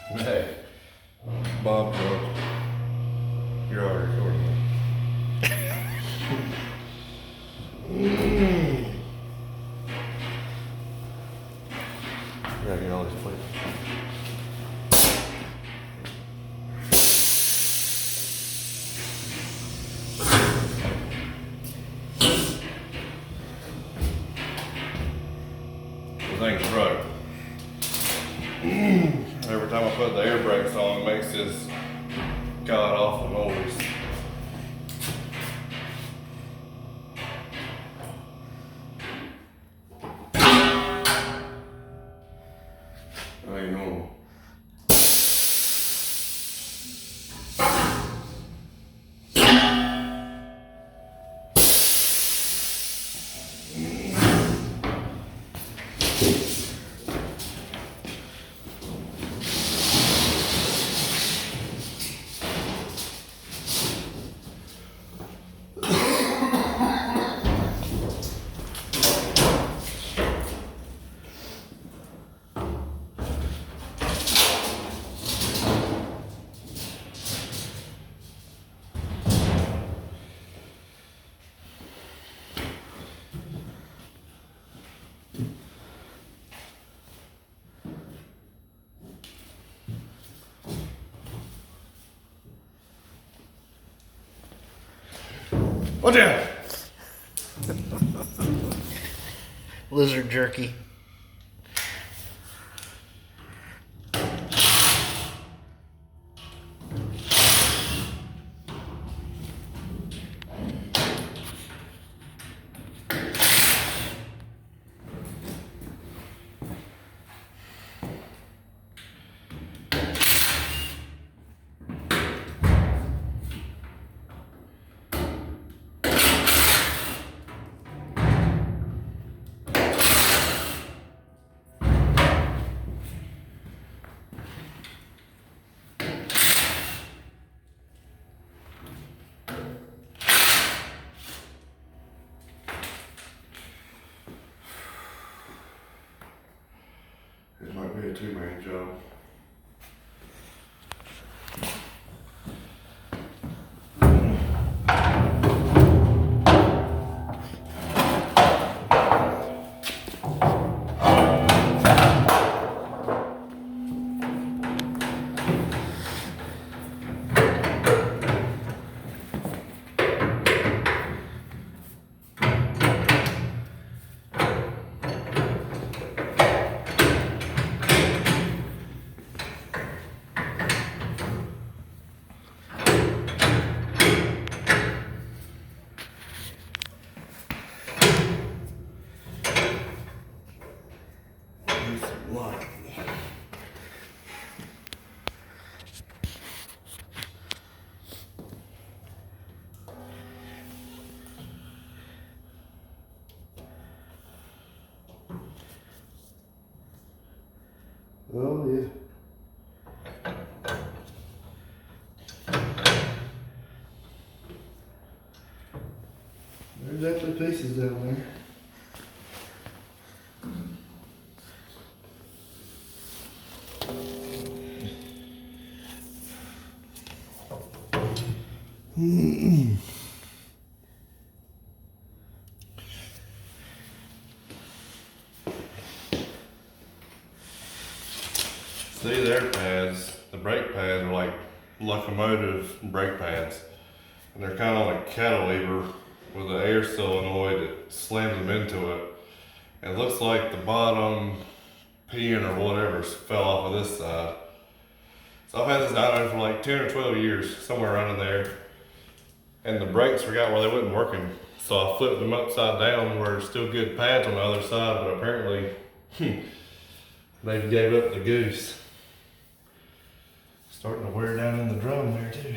Hey, Bob George, you're already recording. Gotta get all these plates. The thing's broke. Every time I put the air brakes on, it makes this god awful noise. Ain't normal. Watch out! Lizard jerky. This might be a two-man job. Oh, yeah. There's actually pieces down there. See, their pads, the brake pads are like locomotive brake pads. And they're kind of like a cattle lever with an air solenoid that slams them into it. It looks like the bottom pin or whatever fell off of this side. So I've had this dyno for like 10 or 12 years, somewhere around in there. And the brakes forgot where they wasn't working. So I flipped them upside down where there's still good pads on the other side, but apparently they gave up the goose. Starting to wear down in the drum there too.